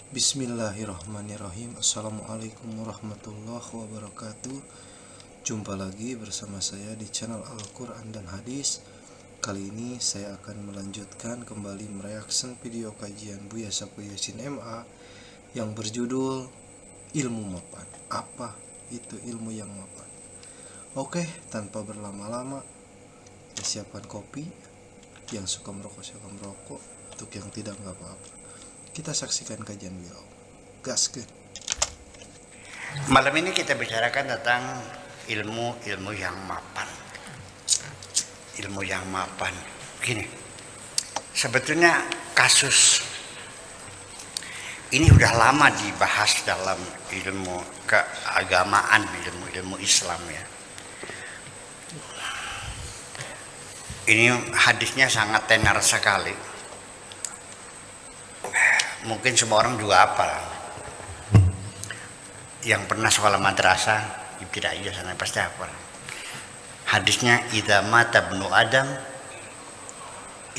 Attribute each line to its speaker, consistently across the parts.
Speaker 1: Bismillahirrahmanirrahim. Assalamualaikum warahmatullahi wabarakatuh. Jumpa lagi bersama saya di channel Al-Quran dan Hadis. Kali ini saya akan melanjutkan kembali mereaction video kajian Buya Sapu Yasin MA yang berjudul Ilmu Mapan. Apa itu ilmu yang mapan? Oke, tanpa berlama-lama, saya siapkan kopi. Yang suka merokok silakan merokok, untuk yang tidak nggak apa-apa. Kita saksikan kajian beliau. Gaskeun.
Speaker 2: Malam ini kita bicarakan tentang ilmu yang mapan. Ilmu yang mapan. Gini, sebetulnya kasus ini udah lama dibahas dalam ilmu keagamaan, ilmu Islam ya. Ini hadisnya sangat tenar sekali. Mungkin semua orang juga hafal. Yang pernah sekolah madrasah, ibtidaiyah sana pasti hafal. Hadisnya idza mata ibnu Adam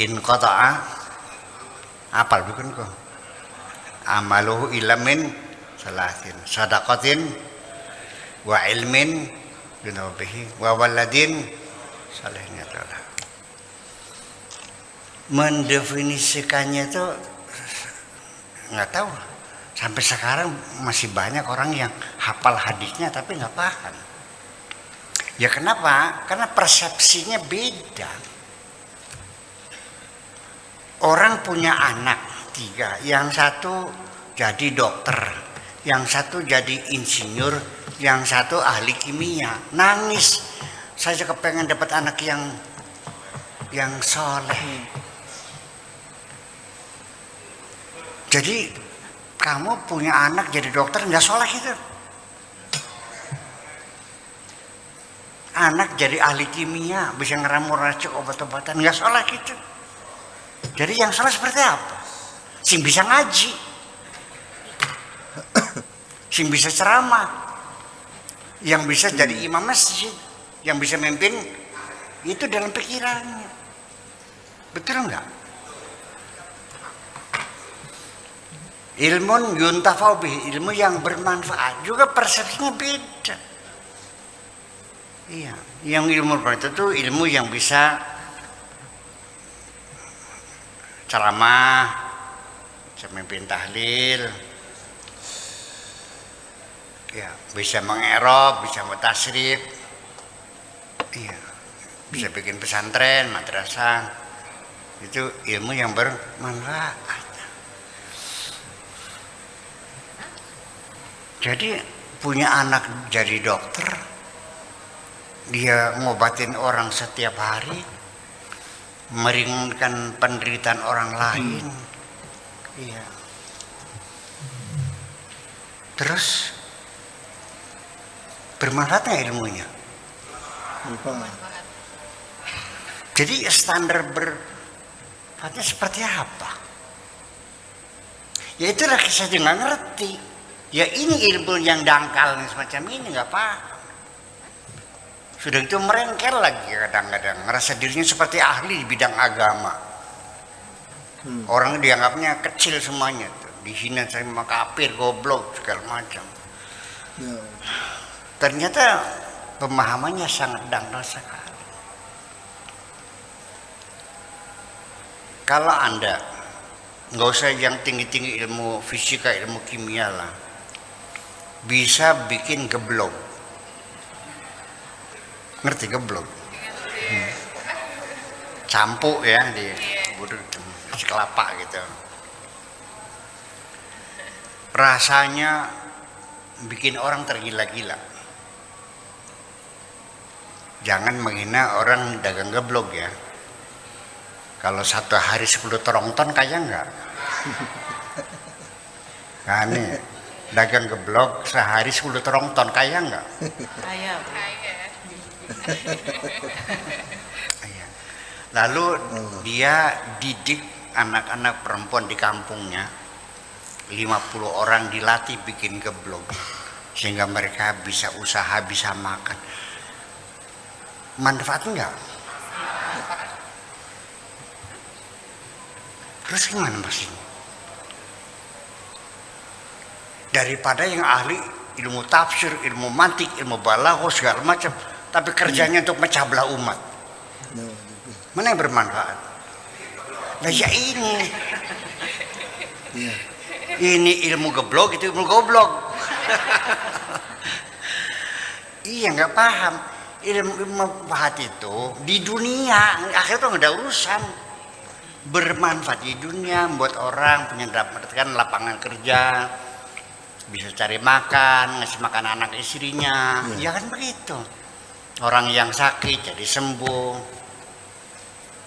Speaker 2: in qata'a, hafal bukan kok? Amaluhu ilamin salatin, sadaqatin wa ilmin yunabihi wa waladin salihnya telah. Mendefinisikannya itu nggak tahu, sampai sekarang masih banyak orang yang hafal hadisnya tapi nggak paham. Ya kenapa? Karena persepsinya beda. Orang punya anak 3, yang satu jadi dokter, yang satu jadi insinyur, yang satu ahli kimia. Nangis, saya kepengen dapat anak yang soleh. Jadi kamu punya anak jadi dokter nggak soleh itu. Anak jadi ahli kimia bisa ngeramu racik obat-obatan nggak soleh gitu. Jadi yang soleh seperti apa? Sing bisa ngaji, sing bisa ceramah, yang bisa jadi imam masjid, yang bisa memimpin itu dalam pikirannya. Betul nggak? Ilmun yuntafau bih, ilmu yang bermanfaat, juga persepsinya beda. Iya, yang ilmu bermanfaat itu ilmu yang bisa ceramah, bisa memimpin tahlil, ya, bisa mengerob, bisa mutasrif, iya, bisa bikin pesantren, madrasah, itu ilmu yang bermanfaat. Jadi punya anak jadi dokter, dia ngobatin orang setiap hari, meringankan penderitaan orang lain. Iya. Terus bermanfaat nggak ilmunya? Jadi standar bermanfaatnya seperti apa? Ya itulah saya juga nggak ngerti. Ya ini ilmu yang dangkal semacam ini nggak paham. Sudah itu merengkel lagi kadang-kadang, ngerasa dirinya seperti ahli di bidang agama. Orang dianggapnya kecil semuanya, dihina sama kafir, goblok segala macam. Ternyata pemahamannya sangat dangkal sekali. Kalau Anda nggak usah yang tinggi-tinggi ilmu fisika, ilmu kimia lah, bisa bikin geblok. Ngerti geblok? Campur ya di kelapa gitu. Rasanya bikin orang tergila-gila. Jangan menghina orang dagang geblok ya. Kalau satu hari 10 terongton kaya enggak? Nah nih, dagang geblok sehari 10 terongton kaya enggak?
Speaker 3: Kaya.
Speaker 2: Lalu dia didik anak-anak perempuan di kampungnya, 50 orang dilatih bikin geblok sehingga mereka bisa usaha, bisa makan. Manfaat enggak? Terus gimana Mas? daripada yang ahli ilmu tafsir, ilmu mantik, ilmu balaghah segala macam, tapi kerjanya untuk mecah belah umat. Mana yang bermanfaat? Nah ya ini.
Speaker 1: Iya.
Speaker 2: Ini ilmu geblok, itu ilmu goblok. Iya, nggak paham. Ilmu manfaat itu di dunia, akhirnya tuh nggak ada urusan. Bermanfaat di dunia, buat orang mendapatkan lapangan kerja, bisa cari makan, ngasih makan anak istrinya, ya kan begitu. Orang yang sakit jadi sembuh,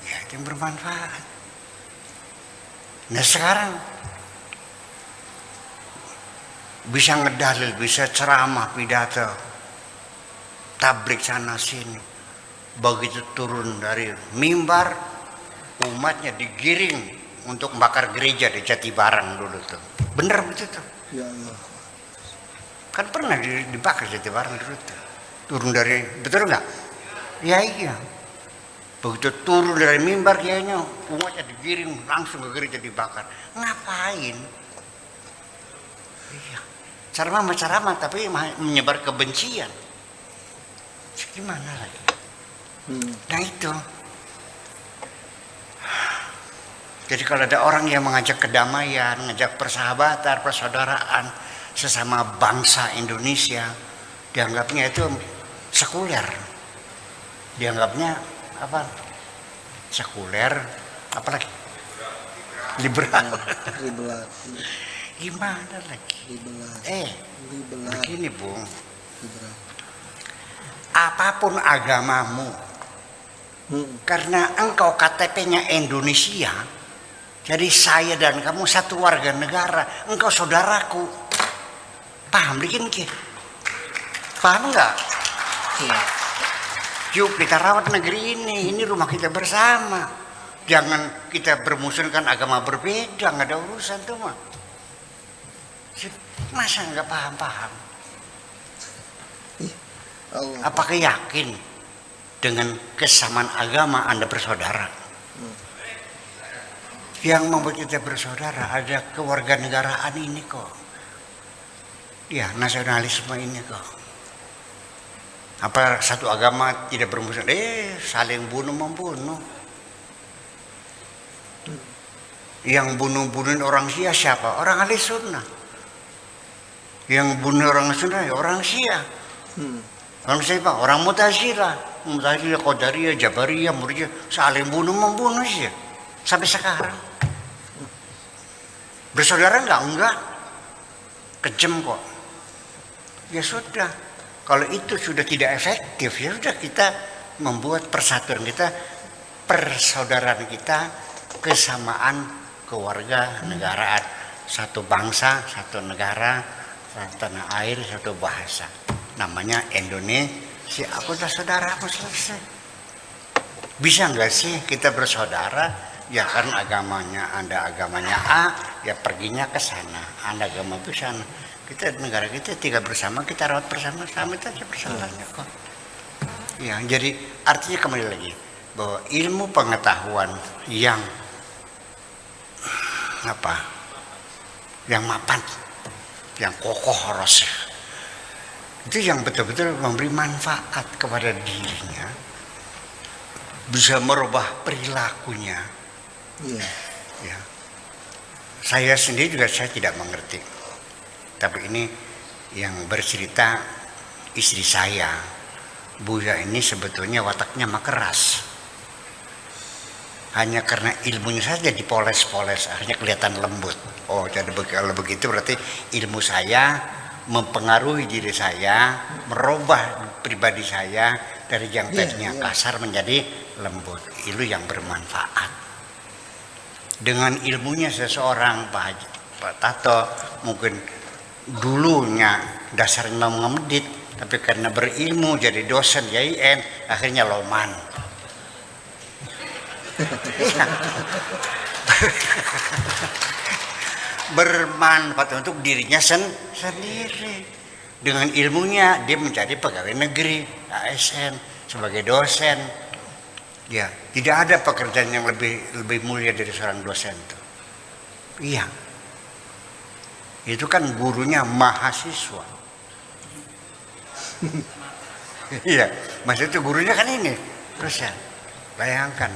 Speaker 2: ya itu yang bermanfaat. Nah sekarang bisa ngedalil, bisa ceramah, pidato, tablik sana sini. Begitu turun dari mimbar, umatnya digiring untuk membakar gereja di Jatibarang dulu tuh. Bener begitu tuh.
Speaker 1: Ya Allah.
Speaker 2: Kan pernah dibakar Jatibarang dulu tuh. Turun dari, betul nggak? Ya iya. Begitu turun dari mimbar kayaknya umatnya digiring langsung ke gereja dibakar. Ngapain? Iya. Ceramah tapi menyebar kebencian. Gimana lagi? Nah itu. Jadi kalau ada orang yang mengajak kedamaian, mengajak persahabatan, persaudaraan sesama bangsa Indonesia, dianggapnya itu sekuler. Dianggapnya apa? Sekuler, apalagi? Liberal.
Speaker 1: Liberal.
Speaker 2: Gimana lagi?
Speaker 1: Liberal.
Speaker 2: Begini Bung.
Speaker 1: Liberal.
Speaker 2: Apapun agamamu, karena engkau KTP-nya Indonesia, jadi saya dan kamu satu warga negara, engkau saudaraku. Paham bikin ke? Paham nggak? Yuk kita rawat negeri ini rumah kita bersama. Jangan kita bermusuhkan agama berbeda, nggak ada urusan tuh mah. Masa nggak paham-paham? Apakah yakin dengan kesamaan agama Anda bersaudara? Yang membuat kita bersaudara ada kewarganegaraan ini kok. Ya, nasionalisme ini kok. Apa satu agama tidak bermusuhan? Saling bunuh membunuh. Yang bunuh-bunuhin orang Syiah siapa? Orang ahli sunnah. Yang bunuh orang sunnah ya orang Syiah. Orang siapa? Orang Mu'tazilah, Qadariyah, Jabariyah, Murji'ah, saling bunuh membunuh sih sampai sekarang. Bersaudara enggak? Kejam kok. Ya sudah, kalau itu sudah tidak efektif, ya sudah kita membuat persatuan kita, persaudaraan kita, kesamaan keluarga negaraan, satu bangsa, satu negara, satu tanah air, satu bahasa. Namanya Indonesia. Aku udah saudara, aku selesai. Bisa nggak sih kita bersaudara? Ya kan agamanya, Anda agamanya A, ya perginya ke sana. Anda agama ke sana. Kita negara kita tinggal bersama, kita rawat bersama, sama itu aja persaudaranya kok. Ya, jadi artinya kembali lagi bahwa ilmu pengetahuan yang yang mapan, yang kokoh roseh, itu yang betul-betul memberi manfaat kepada dirinya, bisa merubah perilakunya. Ya. Saya sendiri juga saya tidak mengerti, tapi ini yang bercerita istri saya, Buya ini sebetulnya wataknya mah keras. Hanya karena ilmunya saja dipoles-poles, akhirnya kelihatan lembut. Oh, jadi kalau begitu berarti ilmu saya mempengaruhi diri saya, merubah pribadi saya dari yang tadinya kasar menjadi lembut. Itu yang bermanfaat. Dengan ilmunya seseorang, Pak Tato, mungkin dulunya dasarnya mau ngemedit, tapi karena berilmu jadi dosen YIN, akhirnya loman. Bermanfaat untuk dirinya sendiri. Dengan ilmunya dia menjadi pegawai negeri, ASN, sebagai dosen. Ya, tidak ada pekerjaan yang lebih mulia dari seorang dosen itu. Iya. Itu kan gurunya mahasiswa. Iya, maksudnya gurunya kan ini. Terus ya, bayangkan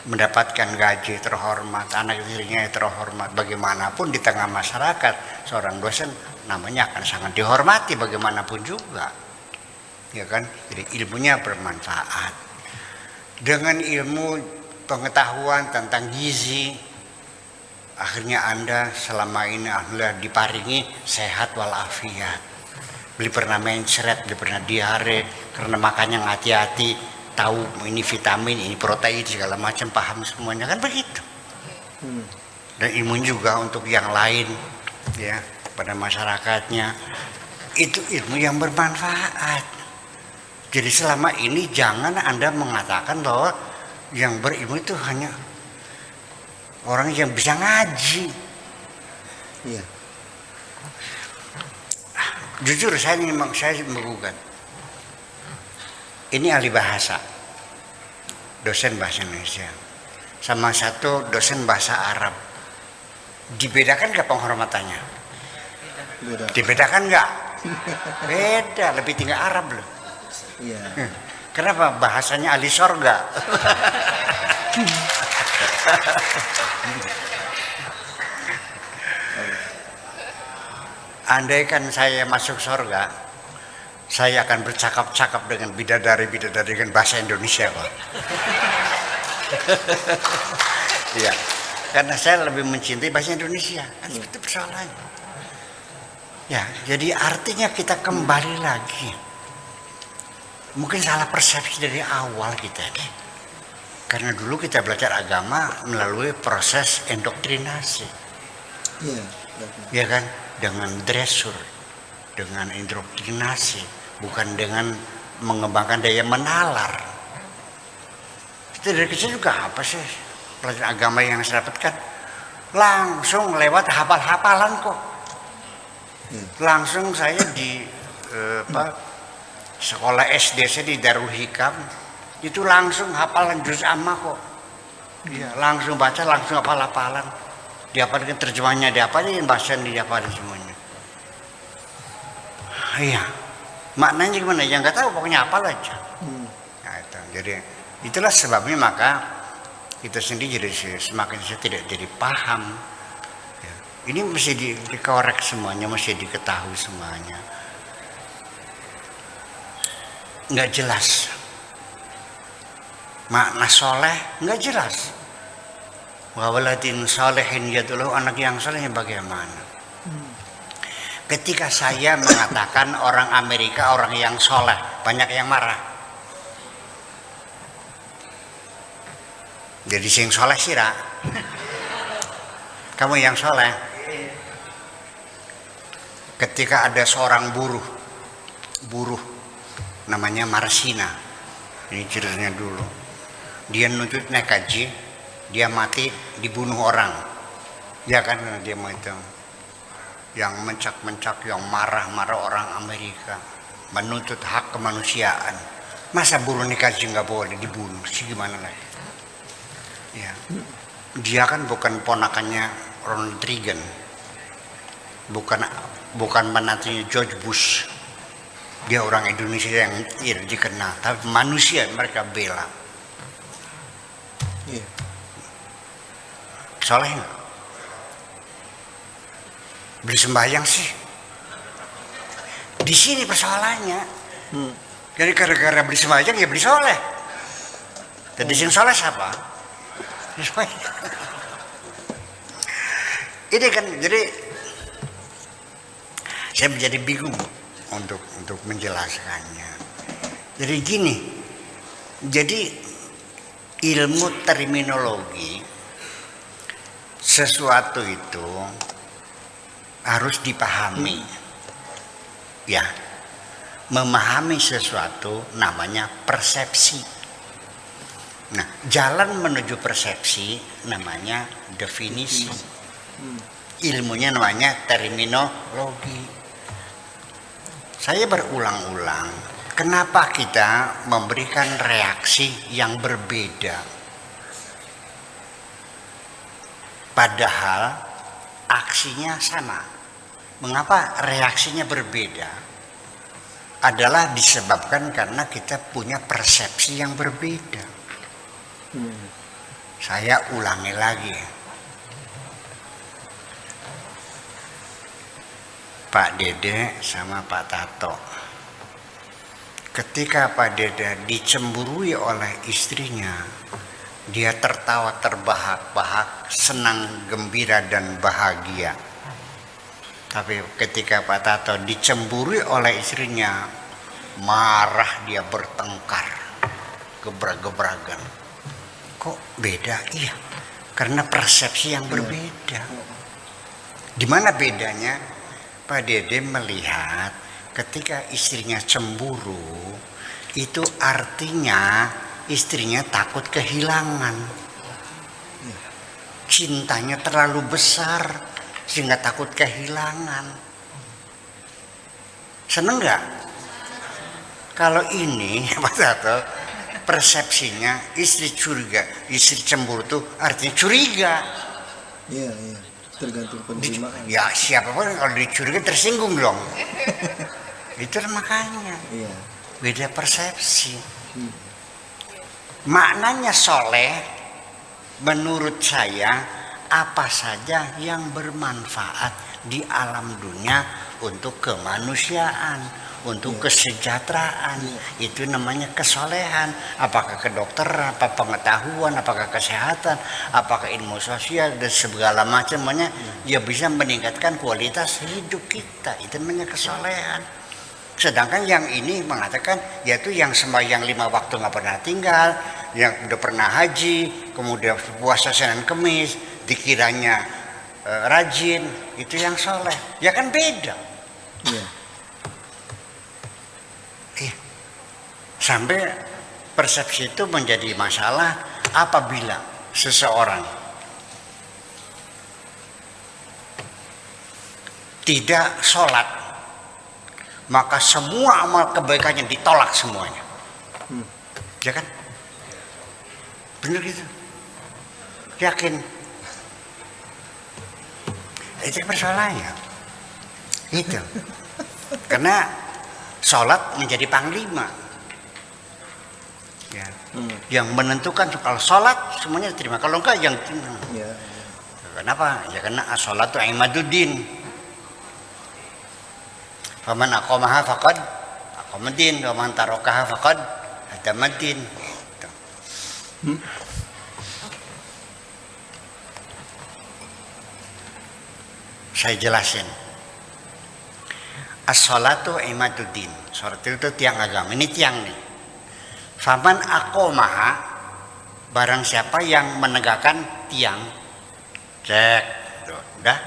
Speaker 2: mendapatkan gaji terhormat, anak dirinya terhormat, bagaimanapun di tengah masyarakat seorang dosen namanya akan sangat dihormati bagaimanapun juga, ya kan? Jadi ilmunya bermanfaat. Dengan ilmu pengetahuan tentang gizi, akhirnya Anda selama ini alhamdulillah diparingi sehat walafiat. Beli pernah mencret, beli pernah diare, karena makannya hati-hati, tahu ini vitamin, ini protein, segala macam, paham semuanya, kan begitu. Dan ilmu juga untuk yang lain, ya, pada masyarakatnya, itu ilmu yang bermanfaat. Jadi selama ini jangan Anda mengatakan bahwa yang berilmu itu hanya orang yang bisa ngaji.
Speaker 1: Iya.
Speaker 2: Jujur saya menggugat. Ini ahli bahasa, dosen bahasa Indonesia, sama satu dosen bahasa Arab. Dibedakan nggak penghormatannya?
Speaker 1: Beda.
Speaker 2: Dibedakan nggak? Beda, lebih tinggi Arab loh.
Speaker 1: Iya.
Speaker 2: Kenapa? Bahasanya ahli sorga. Andaikan saya masuk sorga, saya akan bercakap-cakap dengan bidadari-bidadari dengan bahasa Indonesia, Pak. Iya, karena saya lebih mencintai bahasa Indonesia. Kan itu persoalannya. Ya, jadi artinya kita kembali lagi. Mungkin salah persepsi dari awal kita nih. Karena dulu kita belajar agama melalui proses indoktrinasi.
Speaker 1: Iya.
Speaker 2: Ya kan? Dengan dressur, dengan indoktrinasi, bukan dengan mengembangkan daya menalar. Itu dari kecil juga apa sih pelajaran agama yang saya dapatkan? Langsung lewat hafal-hafalan kok. Langsung saya di sekolah SD saya di Darul Hikam, itu langsung hafalan juz amma kok. Iya, langsung baca, langsung hafal-hafalan. Dihafalkan terjemahnya, dihafalin bahasanya, dihafalin semuanya. Iya, maknanya gimana? Yang nggak tahu pokoknya hafal aja. Nah, itu. Jadi itulah sebabnya maka kita sendiri jadi semakin tidak jadi paham. Ya. Ini mesti dikorek semuanya, mesti diketahui semuanya. Nggak jelas. Makna soleh nggak jelas. Wawaladin solehin yadullah, anak yang solehnya bagaimana? Ketika saya mengatakan orang Amerika orang yang soleh, banyak yang marah. Jadi sing soleh sih, Ra. Kamu yang soleh. Ketika ada seorang buruh namanya Marsina, ini ceritanya dulu. Dia nuntut naik haji, dia mati dibunuh orang, ya kan? Dia mau itu yang mencak-mencak, yang marah-marah orang Amerika menuntut hak kemanusiaan. Masa buruh nikah aja nggak boleh dibunuh sih, gimana lagi? Ya, dia kan bukan ponakannya Ronald Reagan, bukan menantunya George Bush. Dia orang Indonesia yang dikenal, tapi manusia mereka bela.
Speaker 1: Iya.
Speaker 2: Soleh nggak? Beli sembahyang sih. Di sini persoalannya. Jadi gara-gara beli sembahyang ya beli soleh. Jadi sing soleh siapa? Ini kan jadi saya menjadi bingung untuk menjelaskannya. Jadi gini. Jadi ilmu terminologi sesuatu itu harus dipahami. Ya. Memahami sesuatu namanya persepsi. Nah, jalan menuju persepsi namanya definisi. Ilmunya namanya terminologi. Saya berulang-ulang, kenapa kita memberikan reaksi yang berbeda? Padahal aksinya sama. Mengapa reaksinya berbeda? Adalah disebabkan karena kita punya persepsi yang berbeda. Saya ulangi lagi. Pak Dede sama Pak Tato. Ketika Pak Dede dicemburui oleh istrinya, dia tertawa terbahak-bahak, senang, gembira dan bahagia. Tapi ketika Pak Tato dicemburui oleh istrinya, marah, dia bertengkar, gebrag-gebragan. Kok beda? Iya, karena persepsi yang berbeda. Di mana bedanya? Pak Dede melihat ketika istrinya cemburu, itu artinya istrinya takut kehilangan. Cintanya terlalu besar sehingga takut kehilangan. Seneng nggak? Kalau ini Pak Tato, persepsinya istri curiga, istri cemburu tuh artinya curiga.
Speaker 1: Iya, iya. Tergantung penerimaan.
Speaker 2: Ya siapapun kalau dicuriga tersinggung dong. Itu makanya.
Speaker 1: Iya.
Speaker 2: Beda persepsi. Maknanya soleh menurut saya apa saja yang bermanfaat di alam dunia untuk kemanusiaan, untuk kesejahteraan, itu namanya kesolehan. Apakah kedokteran, apa pengetahuan, apakah kesehatan, apakah ilmu sosial dan segala macamnya, ya bisa meningkatkan kualitas hidup kita. Itu namanya kesolehan. Sedangkan yang ini mengatakan yaitu yang sembahyang 5 waktu nggak pernah tinggal, yang udah pernah haji, kemudian puasa Senin Kemis, dikiranya rajin, itu yang soleh. Ya kan beda.
Speaker 1: Iya.
Speaker 2: Sampai persepsi itu menjadi masalah apabila seseorang tidak sholat, maka semua amal kebaikannya ditolak semuanya. Ya kan? Benar gitu. Yakin? Itu persoalannya. Itu. Karena sholat menjadi panglima. Ya. Yang menentukan kalau sholat semuanya diterima. Kalau enggak yang
Speaker 1: Ya.
Speaker 2: kenapa? Ya karena sholat itu imaduddin. Faman aqamaha faqad aqamaddin, wa man tarakaha faqad hadamaddin. Saya jelasin. As-sholatu imaduddin. Sholat itu tiang agama. Ini tiang nih. Faman aqamaha, barang siapa yang menegakkan tiang. Cek. Udah.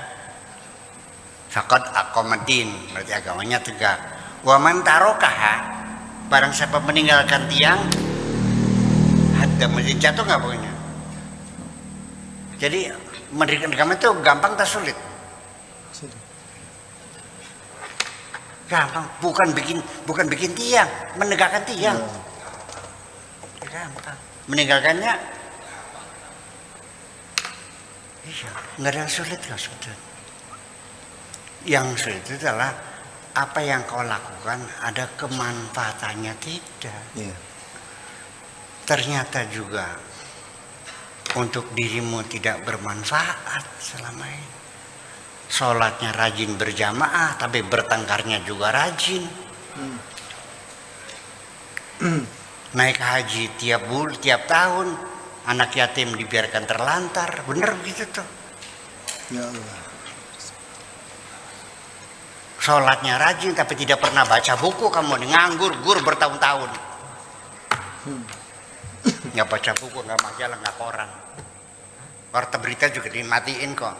Speaker 2: Faqad aqamaddin, berarti agamanya tegak. Wa man tarakaha, barang siapa meninggalkan tiang, hadamaddin, jatuh nggak pokoknya. Jadi mendirikan agama itu gampang tak sulit? Gampang, bukan bikin tiang, menegakkan tiang. Gampang. Meninggalkannya, iya, nggak ada yang sulit nggak sebetulnya. Yang sulit itu adalah apa yang kau lakukan ada kemanfaatannya tidak.
Speaker 1: Iya.
Speaker 2: Ternyata juga untuk dirimu tidak bermanfaat selama ini. Sholatnya rajin berjamaah, tapi bertengkarnya juga rajin. Naik haji tiap tahun, anak yatim dibiarkan terlantar, bener begitu tuh.
Speaker 1: Ya Allah.
Speaker 2: Sholatnya rajin, tapi tidak pernah baca buku, kamu nganggur, bertahun-tahun. Nggak baca buku, nggak majalah, nggak koran. Warta berita juga dimatiin kok.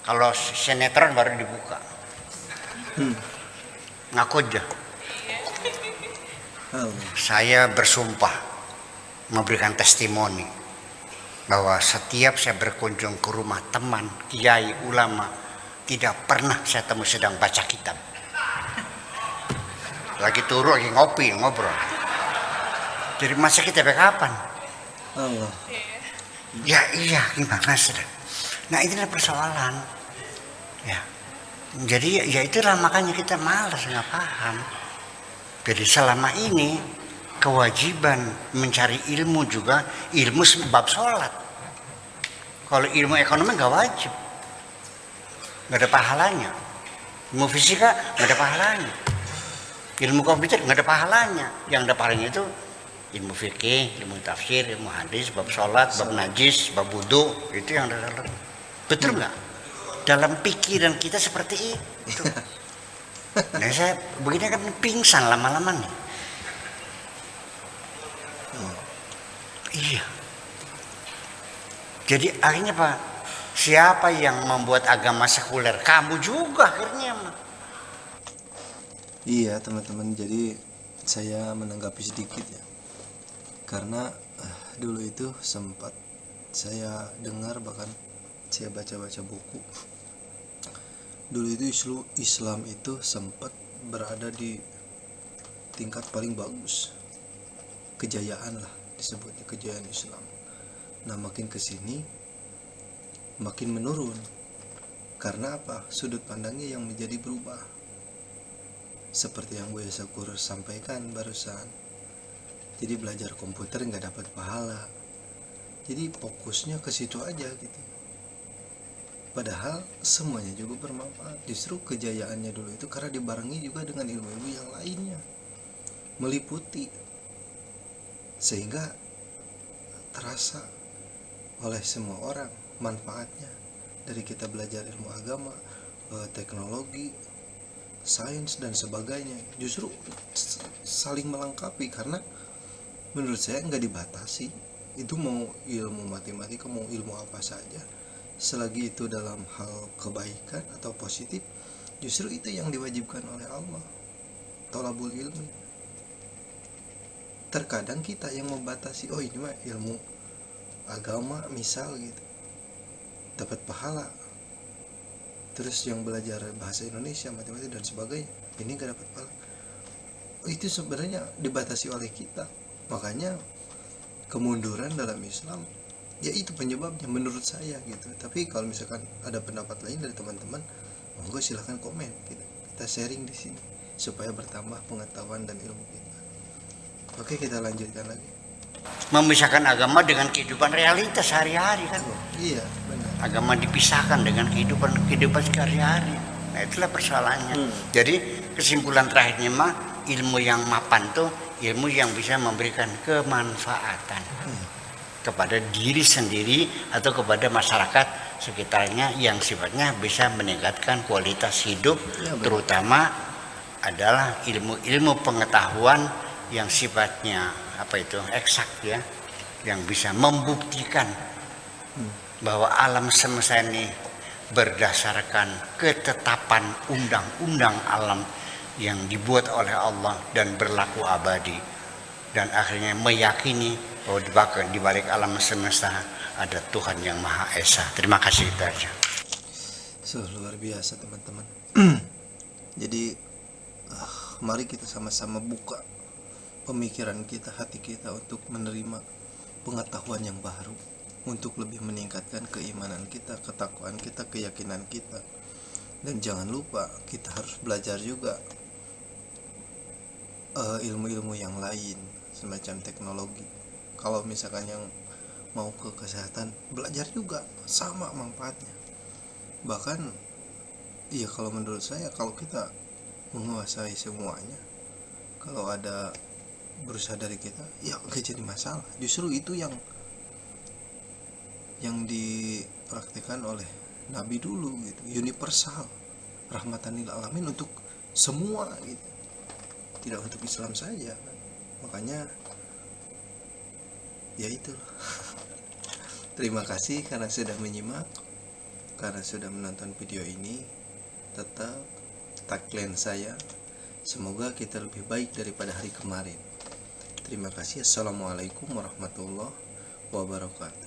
Speaker 2: Kalau sinetron baru dibuka. Ngaku aja. Saya bersumpah memberikan testimoni bahwa setiap saya berkunjung ke rumah teman, kiai, ulama, tidak pernah saya temu sedang baca kitab. Lagi turu, lagi ngopi, ngobrol. Jadi masa kita kapan?
Speaker 1: Allah.
Speaker 2: Ya iya, gimana sih? Nah ini adalah persoalan. Ya, Jadi ya itulah makanya kita malas, nggak paham. Jadi selama ini kewajiban mencari ilmu juga ilmu sebab sholat. Kalau ilmu ekonomi nggak wajib, nggak ada pahalanya. Ilmu fisika nggak ada pahalanya. Ilmu komputer nggak ada pahalanya. Yang ada pahalanya itu ilmu fikih, ilmu tafsir, ilmu hadis, bab sholat, bab najis, bab wudu, itu yang ada. Betul nggak? Dalam pikiran kita seperti itu. Nah saya begini kan pingsan lama-lama nih. Iya. Jadi akhirnya Pak, siapa yang membuat agama sekuler? Kamu juga akhirnya.
Speaker 1: Iya teman-teman, jadi saya menanggapi sedikit ya. Karena dulu itu sempat saya dengar, bahkan saya baca-baca buku. Dulu itu Islam itu sempat berada di tingkat paling bagus, kejayaan lah disebutnya, kejayaan Islam. Nah makin kesini makin menurun. Karena apa? Sudut pandangnya yang menjadi berubah. Seperti yang Buya Sakur sampaikan barusan. Jadi belajar komputer nggak dapat pahala. Jadi fokusnya ke situ aja gitu. Padahal semuanya juga bermanfaat. Justru kejayaannya dulu itu karena dibarengi juga dengan ilmu-ilmu yang lainnya, meliputi, sehingga terasa oleh semua orang manfaatnya. Dari kita belajar ilmu agama, teknologi, sains dan sebagainya, justru saling melengkapi. Karena menurut saya nggak dibatasi. Itu mau ilmu matematika, mau ilmu apa saja, selagi itu dalam hal kebaikan atau positif, justru itu yang diwajibkan oleh Allah. Thalabul ilmi. Terkadang kita yang membatasi, oh ini mah ilmu agama misal gitu, dapat pahala. Terus yang belajar bahasa Indonesia, matematika dan sebagainya, ini gak dapat pahala. Itu sebenarnya dibatasi oleh kita. Makanya kemunduran dalam Islam ya itu penyebabnya menurut saya gitu. Tapi kalau misalkan ada pendapat lain dari teman-teman, monggo silahkan komen gitu. Kita sharing di sini supaya bertambah pengetahuan dan ilmu kita. Oke, kita lanjutkan lagi.
Speaker 2: Memisahkan agama dengan kehidupan realitas sehari-hari kan.
Speaker 1: Iya benar.
Speaker 2: Agama dipisahkan dengan kehidupan sehari-hari. Nah itulah persoalannya. Jadi kesimpulan terakhirnya mah, ilmu yang mapan tuh ilmu yang bisa memberikan kemanfaatan kepada diri sendiri atau kepada masyarakat sekitarnya, yang sifatnya bisa meningkatkan kualitas hidup ya, terutama adalah ilmu-ilmu pengetahuan yang sifatnya eksak ya, yang bisa membuktikan bahwa alam semesta ini berdasarkan ketetapan undang-undang alam yang dibuat oleh Allah dan berlaku abadi, dan akhirnya meyakini bahwa di balik alam semesta ada Tuhan yang Maha Esa. Terima kasih saja.
Speaker 1: Luar biasa teman-teman. Jadi mari kita sama-sama buka pemikiran kita, hati kita untuk menerima pengetahuan yang baru, untuk lebih meningkatkan keimanan kita, ketakwaan kita, keyakinan kita. Dan jangan lupa kita harus belajar juga ilmu-ilmu yang lain semacam teknologi. Kalau misalkan yang mau ke kesehatan, belajar juga sama manfaatnya. Bahkan iya, kalau menurut saya kalau kita menguasai semuanya, kalau ada berusaha dari kita, ya gak jadi masalah. Justru itu yang dipraktikkan oleh Nabi dulu gitu, universal, rahmatan lil alamin, untuk semua gitu, tidak untuk Islam saja. Makanya ya itu. Terima kasih karena sudah menyimak, karena sudah menonton video ini. Tetap tagline saya, semoga kita lebih baik daripada hari kemarin. Terima kasih. Assalamualaikum warahmatullahi wabarakatuh.